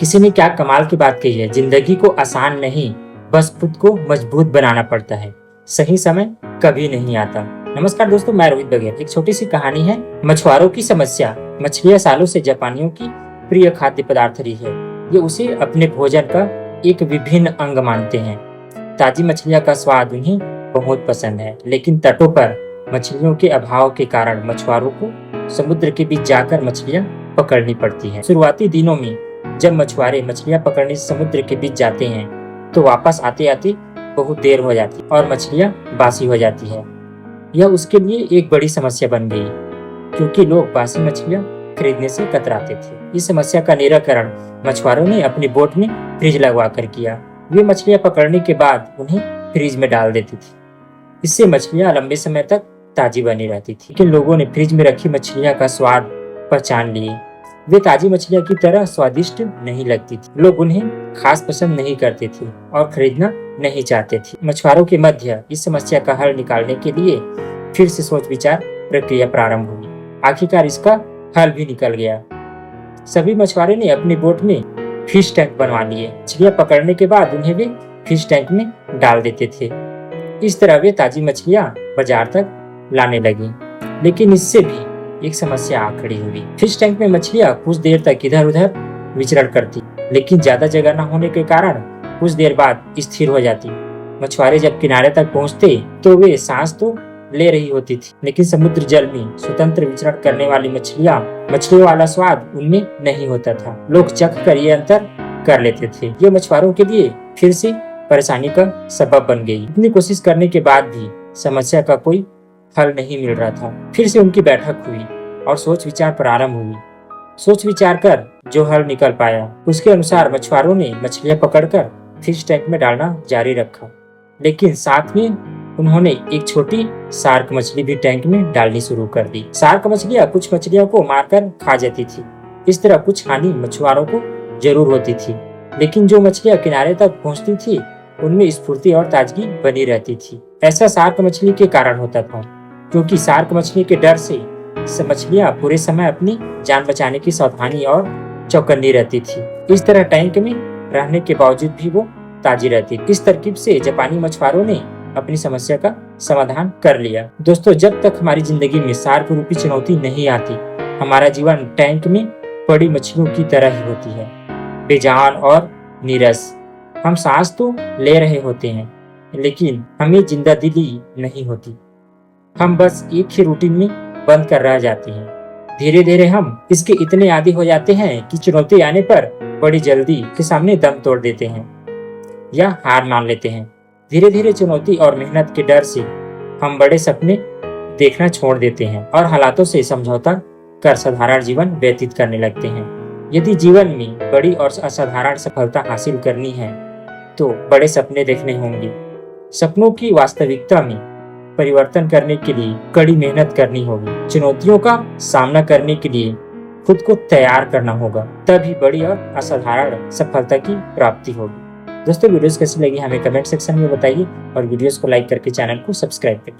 किसी ने क्या कमाल की बात कही है, जिंदगी को आसान नहीं बस खुद को मजबूत बनाना पड़ता है, सही समय कभी नहीं आता। नमस्कार दोस्तों, मैं रोहित बघेल। एक छोटी सी कहानी है, मछुआरों की समस्या। मछलियां सालों से जापानियों की प्रिय खाद्य पदार्थ रही है। ये उसे अपने भोजन का एक विभिन्न अंग मानते हैं। ताजी मछलियां का स्वाद उन्हें बहुत पसंद है, लेकिन तटों पर मछलियों के अभाव के कारण मछुआरों को समुद्र के बीच जाकर मछलियां पकड़नी पड़ती हैं। शुरुआती दिनों में जब मछुआरे मछलियां पकड़ने समुद्र के बीच जाते हैं तो वापस आते आते बहुत देर हो जाती और मछलियां बासी हो जाती है। यह उसके लिए एक बड़ी समस्या बन गई, क्योंकि लोग बासी मछलियां खरीदने से कतराते थे। इस समस्या का निराकरण मछुआरों ने अपनी बोट में फ्रिज लगवा कर किया। वे मछलियां पकड़ने के बाद उन्हें फ्रिज में डाल देती थी। इससे मछलियां लंबे समय तक ताजी बनी रहती थी। लेकिन लोगों ने फ्रिज में रखी मछलियां का स्वाद पहचान लिए। वे ताजी मछलियां की तरह स्वादिष्ट नहीं लगती थी। लोग उन्हें खास पसंद नहीं करते थे और खरीदना नहीं चाहते थे। मछुआरों के मध्य इस समस्या का हल निकालने के लिए फिर से सोच विचार प्रक्रिया प्रारंभ हुई। आखिरकार इसका हल भी निकल गया। सभी मछुआरे ने अपनी बोट में फिश टैंक बनवा लिए। मछलियां पकड़ने के बाद उन्हें वे फिश टैंक में डाल देते थे। इस तरह वे ताजी मछलियां बाजार तक लाने लगी। लेकिन इससे भी एक समस्या आ खड़ी हुई। फिश टैंक में मछलियां कुछ देर तक इधर उधर विचरण करती, लेकिन ज्यादा जगह न होने के कारण कुछ देर बाद स्थिर हो जाती। मछुआरे जब किनारे तक पहुंचते तो वे सांस तो ले रही होती थी, लेकिन समुद्र जल में स्वतंत्र विचरण करने वाली मछलियों वाला स्वाद उनमें नहीं होता था। लोग चख कर ये अंतर कर लेते थे। ये मछुआरों के लिए फिर से परेशानी का सबब बन गई। इतनी कोशिश करने के बाद भी समस्या का कोई हल नहीं मिल रहा था। फिर से उनकी बैठक हुई और सोच विचार प्रारंभ हुई। सोच विचार कर जो हल निकल पाया उसके अनुसार मछुआरों ने मछलियां पकड़कर फिश टैंक में डालना जारी रखा, लेकिन साथ में उन्होंने एक छोटी शार्क मछली भी टैंक में डालनी शुरू कर दी। शार्क मछलियां कुछ मछलियों को मारकर खा जाती थी। इस तरह कुछ हानि मछुआरों को जरूर होती थी, लेकिन जो मछलियां किनारे तक पहुंचती थी उनमें स्फूर्ति और ताजगी बनी रहती थी। ऐसा शार्क मछली के कारण होता था, क्योंकि शार्क मछली के डर से मछलियां पूरे समय अपनी जान बचाने की सावधानी और चौकन्नी रहती थी। इस तरह टैंक में रहने के बावजूद भी वो ताजी रहती। इस तरकीब से जापानी मछुआरों ने अपनी समस्या का समाधान कर लिया। दोस्तों, जब तक हमारी जिंदगी में शार्क रूपी चुनौती नहीं आती, हमारा जीवन टैंक में पड़ी मछलियों की तरह ही होती है, बेजान और नीरस। हम सांस तो ले रहे होते हैं, लेकिन हमें जिंदा दिली नहीं होती। हम बस एक ही रूटीन में बंद कर रह जाते हैं। धीरे धीरे हम इसके इतने आदी हो जाते हैं कि चुनौती आने पर बड़ी जल्दी के सामने दम तोड़ देते हैं या हार मान लेते हैं। धीरे धीरे चुनौती और मेहनत के डर से हम बड़े सपने देखना छोड़ देते हैं और हालातों से समझौता कर साधारण जीवन व्यतीत करने लगते हैं। यदि जीवन में बड़ी और असाधारण सफलता हासिल करनी है तो बड़े सपने देखने होंगे। सपनों की वास्तविकता में परिवर्तन करने के लिए कड़ी मेहनत करनी होगी। चुनौतियों का सामना करने के लिए खुद को तैयार करना होगा, तभी बड़ी और असाधारण सफलता की प्राप्ति होगी। दोस्तों, वीडियोस कैसी लगी हमें कमेंट सेक्शन में बताइए और वीडियोस को लाइक करके चैनल को सब्सक्राइब करिए।